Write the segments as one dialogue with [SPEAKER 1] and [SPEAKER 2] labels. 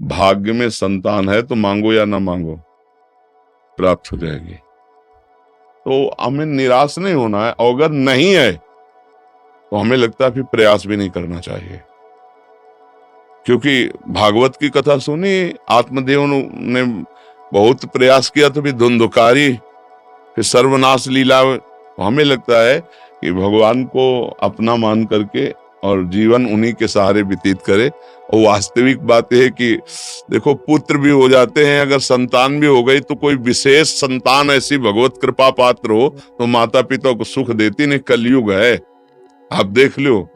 [SPEAKER 1] भाग्य में संतान है तो मांगो या ना मांगो, प्राप्त हो जाएगी। तो हमें निराश नहीं होना है, और अगर नहीं है तो हमें लगता है फिर प्रयास भी नहीं करना चाहिए। क्योंकि भागवत की कथा सुनी, आत्मदेव ने बहुत प्रयास किया तो भी धुंधकारी, फिर सर्वनाश लीला। हमें लगता है कि भगवान को अपना मान करके और जीवन उन्हीं के सहारे व्यतीत करे। और वास्तविक बात यह है कि देखो, पुत्र भी हो जाते हैं, अगर संतान भी हो गई तो कोई विशेष संतान ऐसी भगवत कृपा पात्र हो तो माता पिता को सुख देती नहीं। कलयुग है, आप देख लो,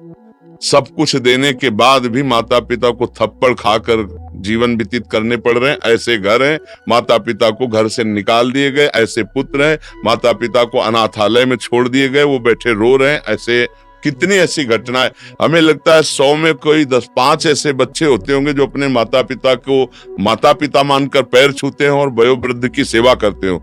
[SPEAKER 1] सब कुछ देने के बाद भी माता पिता को थप्पड़ खाकर जीवन व्यतीत करने पड़ रहे हैं। ऐसे घर हैं, माता पिता को घर से निकाल दिए गए। ऐसे पुत्र हैं, माता पिता को अनाथालय में छोड़ दिए गए, वो बैठे रो रहे हैं। ऐसे कितनी ऐसी घटनाएं। हमें लगता है 100 में कोई 10-5 ऐसे बच्चे होते होंगे जो अपने माता पिता को माता पिता मानकर पैर छूते हैं और वयोवृद्ध की सेवा करते हो।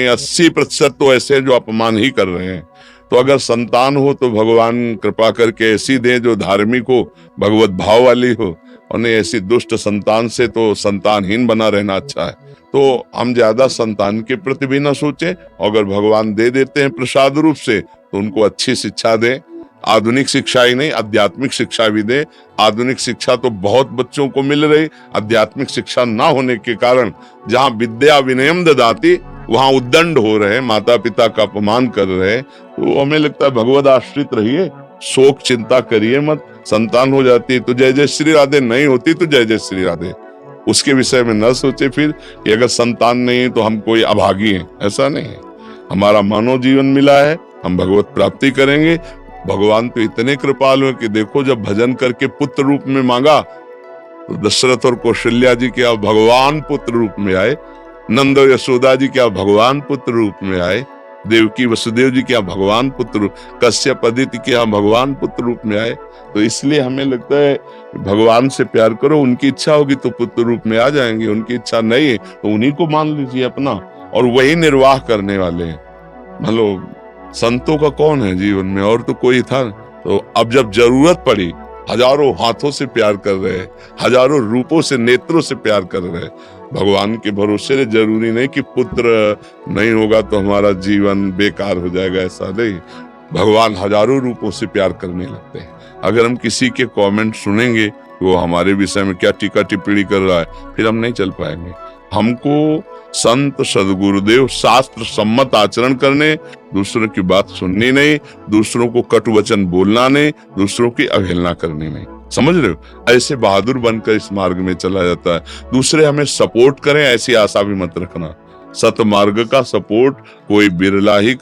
[SPEAKER 1] 80% तो ऐसे जो अपमान ही कर रहे हैं। तो अगर संतान हो तो भगवान कृपा करके ऐसी दे जो धार्मिक हो, भगवत भाव वाली हो, और नहीं ऐसी दुष्ट संतान से तो संतानहीन बना रहना अच्छा है। तो हम ज्यादा संतान के प्रति भी ना सोचें, अगर भगवान दे देते हैं प्रसाद रूप से तो उनको अच्छी शिक्षा दें। आधुनिक शिक्षा ही नहीं, आध्यात्मिक शिक्षा भी दे। आधुनिक शिक्षा तो बहुत बच्चों को मिल रही, आध्यात्मिक शिक्षा ना होने के कारण जहाँ विद्या विनयम ददाति वहां उद्दंड हो रहे, माता पिता का अपमान कर रहे। तो हमें लगता है भगवद आश्रित रहिए, शोक चिंता करिए मत। संतान हो जाती तो जय जय श्री राधे, नहीं होती तो जय जय श्री राधे। उसके विषय में न सोचे फिर कि अगर संतान नहीं तो हम कोई अभागी हैं, ऐसा नहीं है। हमारा मानव जीवन मिला है, हम भगवत प्राप्ति करेंगे। भगवान तो इतने कृपालु हैं कि देखो, जब भजन करके पुत्र रूप में मांगा तो दशरथ और कौशल्या जी क्या भगवान पुत्र रूप में आए, नंद और यशोदा जी क्या भगवान पुत्र रूप में आए, देवकी वसुदेव जी क्या भगवान पुत्र, कश्यप अदिति क्या भगवान पुत्र रूप में आए। तो इसलिए हमें लगता है भगवान से प्यार करो, उनकी इच्छा होगी तो पुत्र रूप में आ जाएंगे, उनकी इच्छा नहीं है तो उन्हीं को मान लीजिए अपना, और वही निर्वाह करने वाले हैं। मतलब संतों का कौन है जीवन में, और तो कोई था। तो अब जब जरूरत पड़ी, हजारों हाथों से प्यार कर रहे हैं, हजारों रूपों से नेत्रों से प्यार कर रहे हैं। भगवान के भरोसे जरूरी नहीं कि पुत्र नहीं होगा तो हमारा जीवन बेकार हो जाएगा, ऐसा नहीं। भगवान हजारों रूपों से प्यार करने लगते हैं। अगर हम किसी के कमेंट सुनेंगे वो हमारे विषय में क्या टीका टिप्पणी कर रहा है, फिर हम नहीं चल पाएंगे। हमको संत सदगुरुदेव शास्त्र सम्मत आचरण करने, दूसरों की बात सुननी नहीं, दूसरों को कटु वचन बोलना नहीं, दूसरों की अवहेलना करनी नहीं। समझ रहे हो, ऐसे बहादुर बनकर इस मार्ग में चला जाता है। दूसरे हमें सपोर्ट करें ऐसी आशा भी मत रखना। सत मार्ग का सपोर्ट कोई बिरला ही